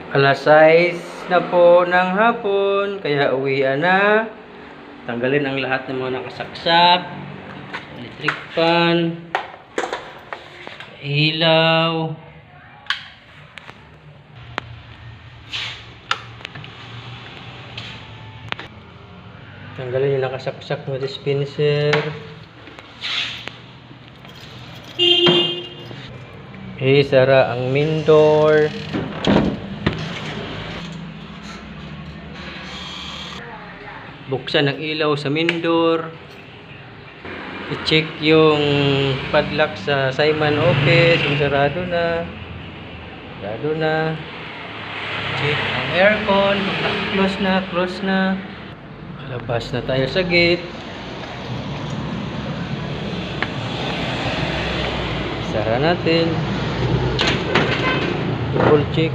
Alas 6 na po ng hapon, kaya uwian na. Tanggalin ang lahat ng mga nakasaksak. Electric fan, ilaw. Tanggalin yung nakasaksak na dispenser. Isara ang main door. Buksan ang ilaw sa main door. I-check yung padlock sa Simon office kung sarado na. Sarado na. Check ang aircon kung close na. Labas na tayo sa gate. Sara natin. Double check.